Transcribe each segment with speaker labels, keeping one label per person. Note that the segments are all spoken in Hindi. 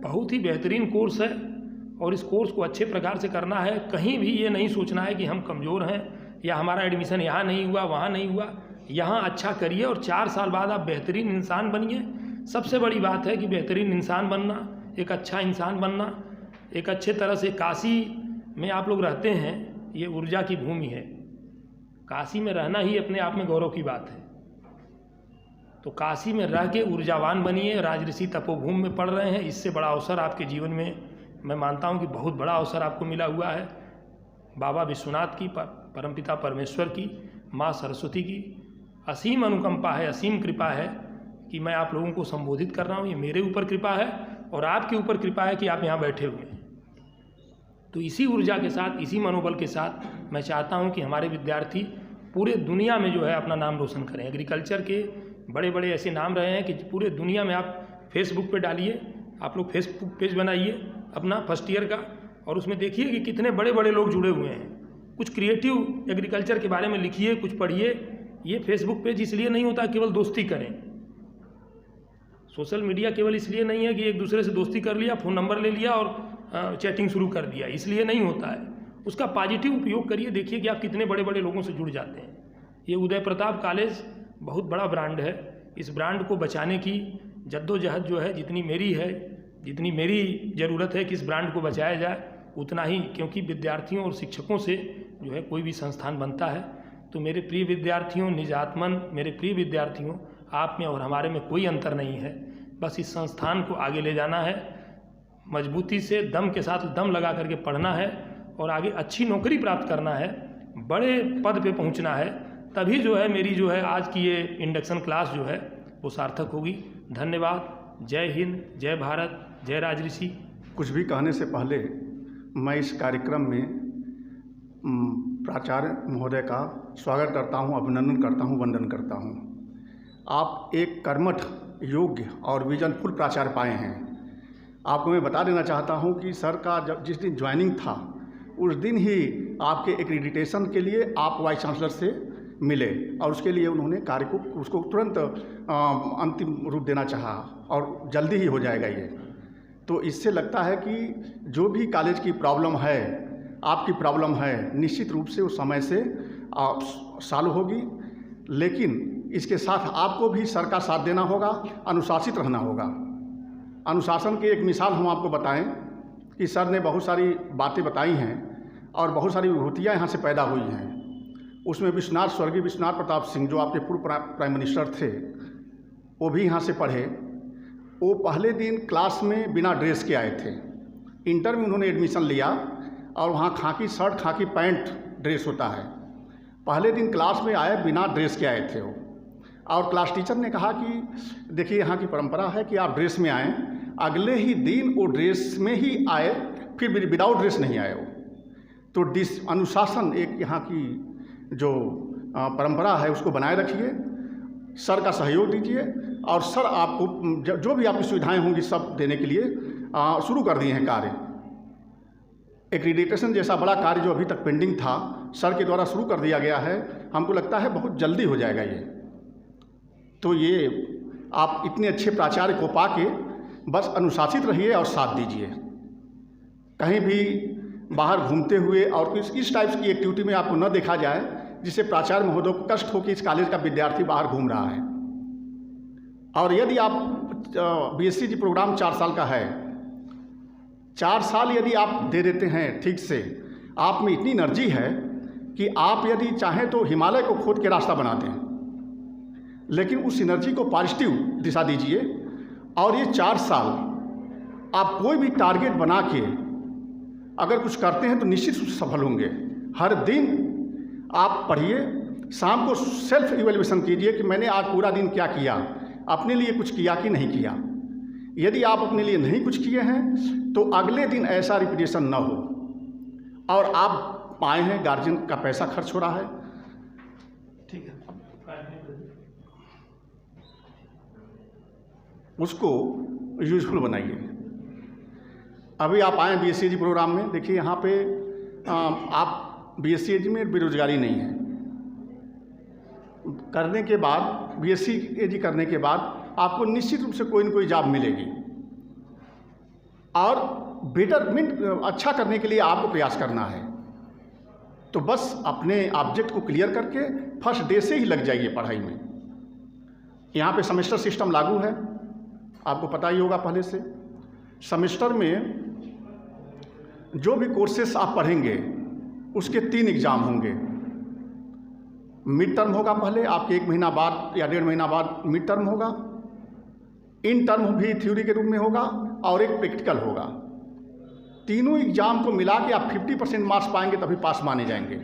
Speaker 1: बहुत ही बेहतरीन कोर्स है और इस कोर्स को अच्छे प्रकार से करना है। कहीं भी ये नहीं सोचना है कि हम कमज़ोर हैं या हमारा एडमिशन यहाँ नहीं हुआ, वहाँ नहीं हुआ। यहाँ अच्छा करिए और 4 साल बाद आप बेहतरीन इंसान बनिए। सबसे बड़ी बात है कि बेहतरीन इंसान बनना, एक अच्छा इंसान बनना, एक अच्छे तरह से। काशी में आप लोग रहते हैं, ये ऊर्जा की भूमि है। काशी में रहना ही अपने आप में गौरव की बात है। तो काशी में रह के ऊर्जावान बनिए। राजऋषि तपोभूमि में पढ़ रहे हैं, इससे बड़ा अवसर आपके जीवन में मैं मानता हूँ कि बहुत बड़ा अवसर आपको मिला हुआ है। बाबा विश्वनाथ की, परमपिता परमेश्वर की, माँ सरस्वती की असीम अनुकंपा है, असीम कृपा है कि मैं आप लोगों को संबोधित कर रहा हूँ। ये मेरे ऊपर कृपा है और आपके ऊपर कृपा है कि आप यहाँ बैठे हुए हैं। तो इसी ऊर्जा के साथ, इसी मनोबल के साथ मैं चाहता हूँ कि हमारे विद्यार्थी पूरे दुनिया में जो है अपना नाम रोशन करें। एग्रीकल्चर के बड़े बड़े ऐसे नाम रहे हैं कि पूरे दुनिया में आप फेसबुक पे डालिए, आप लोग फेसबुक पेज बनाइए अपना फर्स्ट ईयर का, और उसमें देखिए कि कितने बड़े बड़े लोग जुड़े हुए हैं। कुछ क्रिएटिव एग्रीकल्चर के बारे में लिखिए, कुछ पढ़िए। ये फेसबुक पेज इसलिए नहीं होता केवल दोस्ती करें। सोशल मीडिया केवल इसलिए नहीं है कि एक दूसरे से दोस्ती कर लिया, फ़ोन नंबर ले लिया और चैटिंग शुरू कर दिया, इसलिए नहीं होता है। उसका पॉजिटिव उपयोग करिए, देखिए कि आप कितने बड़े बड़े लोगों से जुड़ जाते हैं। ये उदय प्रताप कॉलेज बहुत बड़ा ब्रांड है। इस ब्रांड को बचाने की जद्दोजहद जो है, जितनी मेरी ज़रूरत है कि इस ब्रांड को बचाया जाए, उतना ही, क्योंकि विद्यार्थियों और शिक्षकों से जो है कोई भी संस्थान बनता है। तो मेरे प्रिय विद्यार्थियों, निजातमन मेरे प्रिय विद्यार्थियों, आप में और हमारे में कोई अंतर नहीं है। बस इस संस्थान को आगे ले जाना है, मजबूती से, दम के साथ दम लगा करके पढ़ना है और आगे अच्छी नौकरी प्राप्त करना है, बड़े पद पे पहुंचना है। तभी जो है मेरी जो है आज की ये इंडक्शन क्लास जो है वो सार्थक होगी। धन्यवाद। जय हिंद, जय भारत, जय राजऋषि।
Speaker 2: कुछ भी कहने से पहले मैं इस कार्यक्रम में प्राचार्य महोदय का स्वागत करता हूं, अभिनंदन करता हूं, वंदन करता हूं। आप एक कर्मठ, योग्य और विजनफुल प्राचार्य पाए हैं। आपको मैं बता देना चाहता हूं कि सर का जिस दिन ज्वाइनिंग था उस दिन ही आपके एक्रीडिटेशन के लिए आप वाइस चांसलर से मिले और उसके लिए उन्होंने कार्य को उसको तुरंत अंतिम रूप देना चाहा और जल्दी ही हो जाएगा ये। तो इससे लगता है कि जो भी कॉलेज की प्रॉब्लम है, आपकी प्रॉब्लम है, निश्चित रूप से उस समय से सॉल्व होगी। लेकिन इसके साथ आपको भी सर का साथ देना होगा, अनुशासित रहना होगा। अनुशासन की एक मिसाल हम आपको बताएं कि सर ने बहुत सारी बातें बताई हैं और बहुत सारी विभूतियाँ यहाँ से पैदा हुई हैं। उसमें स्वर्गीय विश्वनाथ प्रताप सिंह जो आपके पूर्व प्राइम मिनिस्टर थे, वो भी यहाँ से पढ़े। वो पहले दिन क्लास में बिना ड्रेस के आए थे। इंटर में उन्होंने एडमिशन लिया और वहाँ खाकी शर्ट, खाकी पैंट ड्रेस होता है। पहले दिन क्लास में आए, बिना ड्रेस के आए थे वो। और क्लास टीचर ने कहा कि देखिए यहाँ की परंपरा है कि आप ड्रेस में आएँ। अगले ही दिन वो ड्रेस में ही आए, फिर विदाउट ड्रेस नहीं आए वो। तो अनुशासन एक यहाँ की जो परंपरा है उसको बनाए रखिए, सर का सहयोग दीजिए और सर आपको जो भी आपकी सुविधाएं होंगी सब देने के लिए शुरू कर दिए हैं कार्य। एक्रीडिटेशन जैसा बड़ा कार्य जो अभी तक पेंडिंग था, सर के द्वारा शुरू कर दिया गया है। हमको लगता है बहुत जल्दी हो जाएगा ये। तो ये आप इतने अच्छे प्राचार्य को पाके बस अनुशासित रहिए और साथ दीजिए। कहीं भी बाहर घूमते हुए और इस टाइप की एक्टिविटी में आपको न देखा जाए जिससे प्राचार्य महोदय को कष्ट हो कि इस कॉलेज का विद्यार्थी बाहर घूम रहा है। और यदि आप बीएससी जी प्रोग्राम 4 साल का है, 4 साल यदि आप दे देते हैं ठीक से, आप में इतनी एनर्जी है कि आप यदि चाहें तो हिमालय को खोद के रास्ता बना दें। लेकिन उस एनर्जी को पॉजिटिव दिशा दीजिए और ये 4 साल आप कोई भी टारगेट बना के अगर कुछ करते हैं तो निश्चित रूप से सफल होंगे। हर दिन आप पढ़िए, शाम को सेल्फ इवैल्यूएशन कीजिए कि मैंने आज पूरा दिन क्या किया, अपने लिए कुछ किया कि नहीं किया। यदि आप अपने लिए नहीं कुछ किए हैं तो अगले दिन ऐसा रिपीटेशन न हो। और आप आए हैं, गार्जियन का पैसा खर्च हो रहा है, ठीक है, उसको यूजफुल बनाइए। अभी आप आए बीएससी प्रोग्राम में, देखिए यहाँ पे आप बीएससी में बेरोजगारी नहीं है। करने के बाद बीएससी करने के बाद आपको निश्चित रूप से कोई न कोई जॉब मिलेगी। और बेटरमेंट अच्छा करने के लिए आपको प्रयास करना है। तो बस अपने ऑब्जेक्ट को क्लियर करके फर्स्ट डे से ही लग जाइए पढ़ाई में। यहाँ पे सेमेस्टर सिस्टम लागू है, आपको पता ही होगा पहले से। सेमेस्टर में जो भी कोर्सेस आप पढ़ेंगे उसके 3 एग्ज़ाम होंगे। मिड टर्म होगा पहले, आपके 1 महीना बाद या 1.5 महीना बाद मिड टर्म होगा। इन टर्म भी थ्योरी के रूप में होगा और एक प्रैक्टिकल होगा। तीनों एग्ज़ाम को मिला के आप 50% मार्क्स पाएंगे तभी पास माने जाएंगे।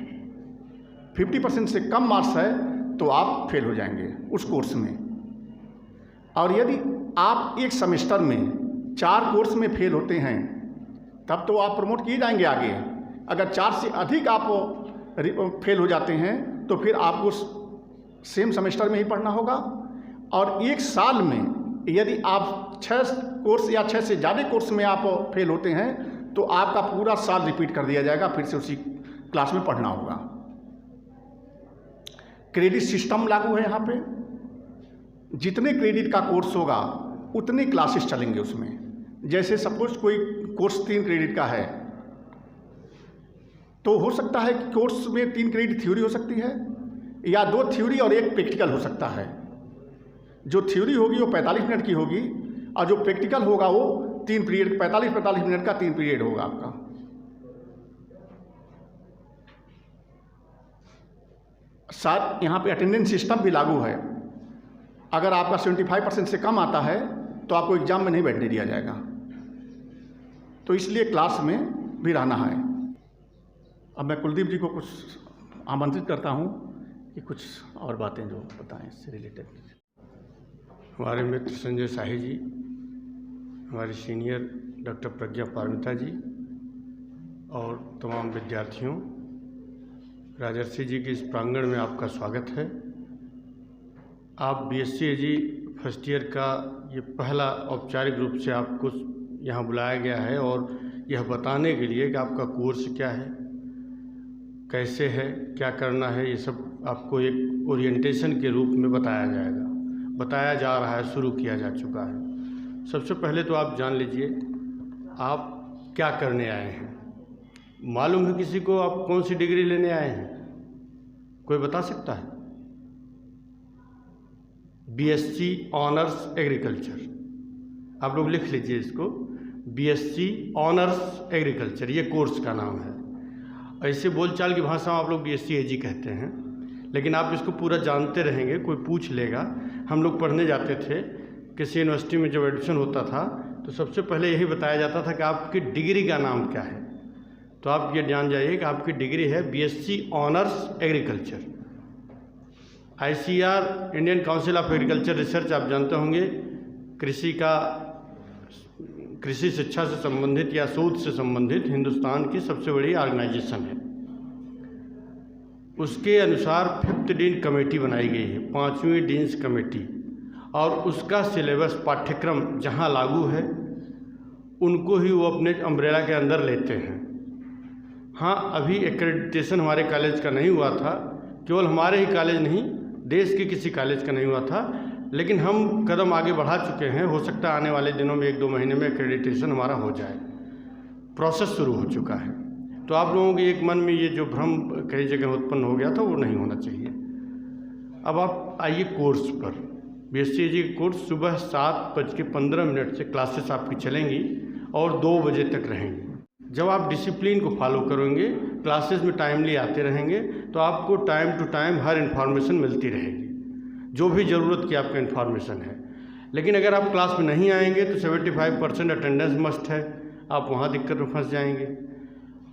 Speaker 2: 50% से कम मार्क्स है तो आप फेल हो जाएंगे उस कोर्स में। और यदि आप एक सेमेस्टर में 4 कोर्स में फेल होते हैं तब तो आप प्रमोट किए जाएंगे आगे। अगर 4 से अधिक आप फेल हो जाते हैं तो फिर आपको सेम सेमेस्टर में ही पढ़ना होगा। और 1 साल में यदि आप 6 कोर्स या 6 से ज़्यादा कोर्स में आप फेल होते हैं तो आपका पूरा साल रिपीट कर दिया जाएगा, फिर से उसी क्लास में पढ़ना होगा। क्रेडिट सिस्टम लागू है यहाँ पे। जितने क्रेडिट का कोर्स होगा उतने क्लासेस चलेंगे उसमें। जैसे सपोज कोई कोर्स 3 क्रेडिट का है तो हो सकता है कि कोर्स में 3 क्रेडिट थ्योरी हो सकती है या 2 थ्योरी और 1 प्रैक्टिकल हो सकता है। जो थ्योरी होगी वो 45 मिनट की होगी और जो प्रैक्टिकल होगा वो 3 पीरियड 45 मिनट का 3 पीरियड होगा आपका। साथ यहाँ पे अटेंडेंस सिस्टम भी लागू है। अगर आपका 75% से कम आता है तो आपको एग्ज़ाम में नहीं बैठने दिया जाएगा। तो इसलिए क्लास में भी रहना है। अब मैं कुलदीप जी को कुछ आमंत्रित करता हूँ कि कुछ और बातें जो बताएं इससे रिलेटेड।
Speaker 3: हमारे मित्र संजय शाही जी, हमारे सीनियर डॉक्टर प्रज्ञा पारमिता जी और तमाम विद्यार्थियों, राजर्षि जी के इस प्रांगण में आपका स्वागत है। आप बीएससी एजी फर्स्ट ईयर का ये पहला औपचारिक रूप से आपको यहाँ बुलाया गया है और यह बताने के लिए कि आपका कोर्स क्या है, कैसे है, क्या करना है, ये सब आपको एक ओरिएंटेशन के रूप में बताया जाएगा, बताया जा रहा है, शुरू किया जा चुका है। सबसे पहले तो आप जान लीजिए आप क्या करने आए हैं। मालूम है किसी को आप कौन सी डिग्री लेने आए हैं? कोई बता सकता है? BSc honours agriculture. आप लोग लिख लीजिए इसको, बीएससी ऑनर्स एग्रीकल्चर, ये कोर्स का नाम है। ऐसे बोलचाल की भाषा में आप लोग बीएससी एजी कहते हैं, लेकिन आप इसको पूरा जानते रहेंगे। कोई पूछ लेगा, हम लोग पढ़ने जाते थे किसी यूनिवर्सिटी में, जब एडमिशन होता था तो सबसे पहले यही बताया जाता था कि आपकी डिग्री का नाम क्या है। तो आप ये जान जाइए कि आपकी डिग्री है BSc honours agriculture. ICR, Indian council of agriculture research, आप जानते होंगे, कृषि शिक्षा से संबंधित या शोध से संबंधित हिंदुस्तान की सबसे बड़ी ऑर्गेनाइजेशन है। उसके अनुसार 5th डीन कमेटी बनाई गई है, 5वीं डीन्स कमेटी, और उसका सिलेबस पाठ्यक्रम जहाँ लागू है उनको ही वो अपने अम्ब्रेला के अंदर लेते हैं। हाँ, अभी एक्रेडिटेशन हमारे कॉलेज का नहीं हुआ था, केवल हमारे ही कॉलेज नहीं, देश के किसी कॉलेज का नहीं हुआ था, लेकिन हम कदम आगे बढ़ा चुके हैं। हो सकता है आने वाले दिनों में 1-2 महीने में एक्रेडिटेशन हमारा हो जाए, प्रोसेस शुरू हो चुका है। तो आप लोगों के एक मन में ये जो भ्रम कई जगह उत्पन्न हो गया था वो नहीं होना चाहिए। अब आप आइए कोर्स पर। बीएससी एजी कोर्स सुबह 7:15 से क्लासेस आपकी चलेंगी और 2 बजे तक रहेंगी। जब आप डिसिप्लिन को फॉलो करेंगे, क्लासेस में टाइमली आते रहेंगे, तो आपको टाइम टू टाइम हर इन्फॉर्मेशन मिलती रहेगी, जो भी ज़रूरत की आपका इन्फॉर्मेशन है। लेकिन अगर आप क्लास में नहीं आएंगे तो 75% अटेंडेंस मस्ट है, आप वहाँ दिक्कत में फंस जाएंगे।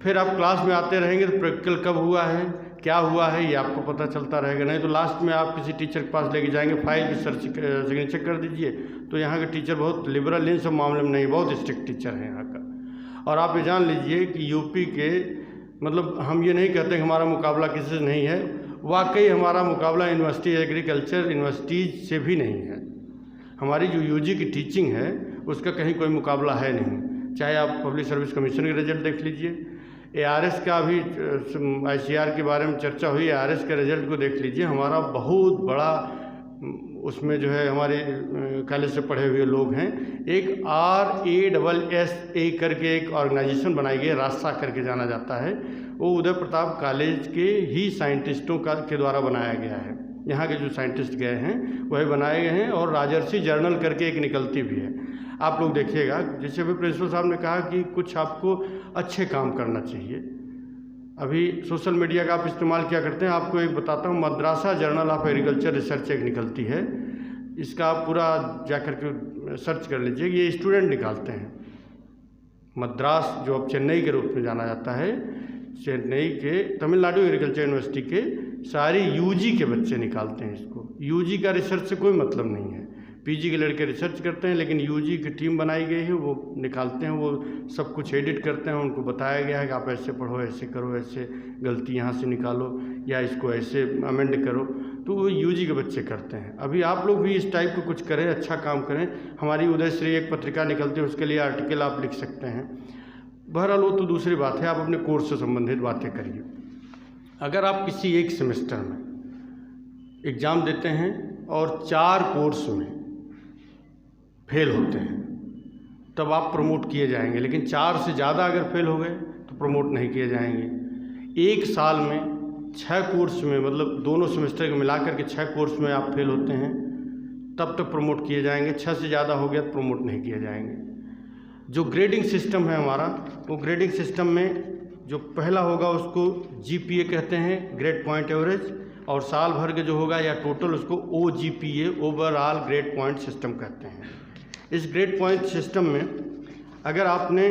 Speaker 3: फिर आप क्लास में आते रहेंगे तो प्रैक्टिकल कब हुआ है, क्या हुआ है, ये आपको पता चलता रहेगा। नहीं तो लास्ट में आप किसी टीचर के पास लेके जाएंगे, फाइल की सिग्नेचर कर दीजिए, तो यहाँ के टीचर बहुत लिबरल इन सब मामले में नहीं, बहुत स्ट्रिक्ट टीचर हैं यहाँ का। और आप ये जान लीजिए कि यूपी के, मतलब हम ये नहीं कहते कि हमारा मुकाबला किसी से नहीं है, वाकई हमारा मुकाबला यूनिवर्सिटी एग्रीकल्चर यूनिवर्सिटीज़ से भी नहीं है। हमारी जो यूजी की टीचिंग है उसका कहीं कोई मुकाबला है नहीं। चाहे आप पब्लिक सर्विस कमीशन के रिजल्ट देख लीजिए, ARS का भी ICR के बारे में चर्चा हुई, ARS के रिजल्ट को देख लीजिए, हमारा बहुत बड़ा उसमें जो है हमारे कॉलेज से पढ़े हुए लोग हैं, एक RASSA करके एक ऑर्गेनाइजेशन बनाई गई है, रास्ता करके जाना जाता है। वो उदय प्रताप कॉलेज के ही साइंटिस्टों के द्वारा बनाया गया है। यहाँ के जो साइंटिस्ट गए हैं वही बनाए गए हैं, और राजर्षि जर्नल करके एक निकलती भी है, आप लोग देखिएगा। जैसे अभी प्रिंसिपल साहब ने कहा कि कुछ आपको अच्छे काम करना चाहिए। अभी सोशल मीडिया का आप इस्तेमाल क्या करते हैं, आपको एक बताता हूँ। Madrasa journal of agriculture research एक निकलती है, इसका आप पूरा जा कर के सर्च कर लीजिए। ये स्टूडेंट निकालते हैं, मद्रास जो अब चेन्नई के रूप में जाना जाता है, चेन्नई के तमिलनाडु एग्रीकल्चर यूनिवर्सिटी के सारी यूजी के बच्चे निकालते हैं इसको। यूजी का रिसर्च से कोई मतलब नहीं है, पीजी के लड़के रिसर्च करते हैं, लेकिन यूजी की टीम बनाई गई है, वो निकालते हैं, वो सब कुछ एडिट करते हैं। उनको बताया गया है कि आप ऐसे पढ़ो, ऐसे करो, ऐसे गलती यहाँ से निकालो, या इसको ऐसे अमेंड करो, तो वो यूजी के बच्चे करते हैं। अभी आप लोग भी इस टाइप का कुछ करें, अच्छा काम करें। हमारी उदयश्री एक पत्रिका निकलती है, उसके लिए आर्टिकल आप लिख सकते हैं। बहरहाल वो तो दूसरी बात है, आप अपने कोर्स से संबंधित बातें करिए। अगर आप किसी एक सेमेस्टर में एग्ज़ाम देते हैं और 4 कोर्स में फेल होते हैं, तब आप प्रमोट किए जाएंगे, लेकिन 4 से ज़्यादा अगर फेल हो गए तो प्रमोट नहीं किए जाएंगे। एक साल में 6 कोर्स में, मतलब दोनों सेमेस्टर को मिलाकर के 6 कोर्स में आप फेल होते हैं, तब तक प्रमोट किए जाएंगे। 6 से ज़्यादा हो गया तो प्रमोट नहीं किए जाएंगे। जो ग्रेडिंग सिस्टम है हमारा, वो ग्रेडिंग सिस्टम में जो पहला होगा उसको GPA कहते हैं, ग्रेड पॉइंट एवरेज, और साल भर के जो होगा या टोटल उसको OGPA, overall grade point system कहते हैं। इस ग्रेड पॉइंट सिस्टम में अगर आपने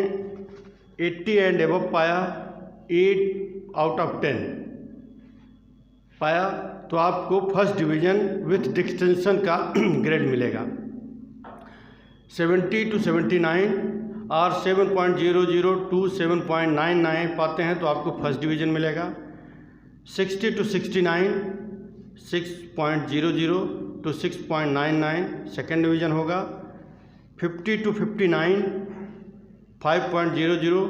Speaker 3: 80 एंड एबव पाया, 8 आउट ऑफ 10 पाया, तो आपको फर्स्ट डिवीज़न विथ डिस्टिंक्शन का ग्रेड मिलेगा। 70 to 79 और 7.00 to 7.99 पाते हैं तो आपको फर्स्ट डिवीज़न मिलेगा। 60 to 69 6.00 to 6.99 सेकेंड डिवीज़न होगा। 50 to 59 5.00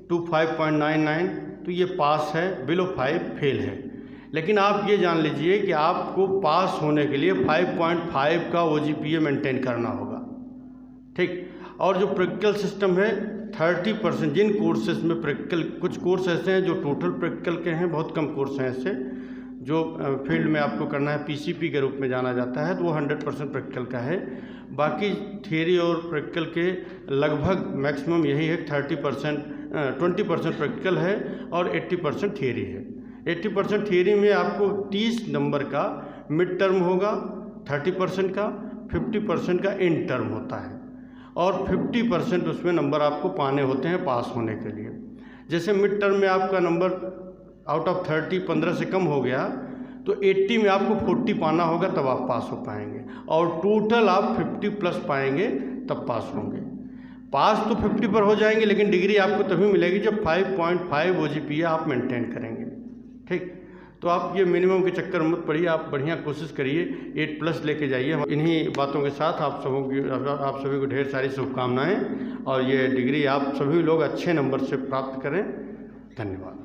Speaker 3: to 5.99, तो ये पास है, बिलो 5 फेल है। लेकिन आप ये जान लीजिए कि आपको पास होने के लिए 5.5 का OGPA मेंटेन करना होगा, ठीक। और जो प्रैक्टिकल सिस्टम है 30%, जिन कोर्सेज में प्रैक्टिकल, कुछ कोर्स ऐसे हैं जो टोटल प्रैक्टिकल के हैं, बहुत कम कोर्स हैं ऐसे जो फील्ड में आपको करना है, PCP के रूप में जाना जाता है, तो वो 100% प्रैक्टिकल का है। बाकी थियरी और प्रैक्टिकल के लगभग मैक्सिमम यही है, 20% प्रैक्टिकल है और 80% थियरी है। 80% थियरी में आपको 30 नंबर का मिड टर्म होगा, 30% का, 50% का एंड टर्म होता है, और 50% उसमें नंबर आपको पाने होते हैं पास होने के लिए। जैसे मिड टर्म में आपका नंबर आउट ऑफ 30 15 से कम हो गया, तो 80 में आपको 40 पाना होगा, तब आप पास हो पाएंगे, और टोटल आप 50+ पाएंगे तब पास होंगे। पास तो 50 पर हो जाएंगे, लेकिन डिग्री आपको तभी मिलेगी जब 5.5 OGPA आप मेंटेन करेंगे, ठीक। तो आप ये मिनिमम के चक्कर मत पड़िए, आप बढ़िया कोशिश करिए, 8+ लेके जाइए। इन्हीं बातों के साथ आप सभी को ढेर सारी शुभकामनाएं, और ये डिग्री आप सभी लोग अच्छे नंबर से प्राप्त करें। धन्यवाद।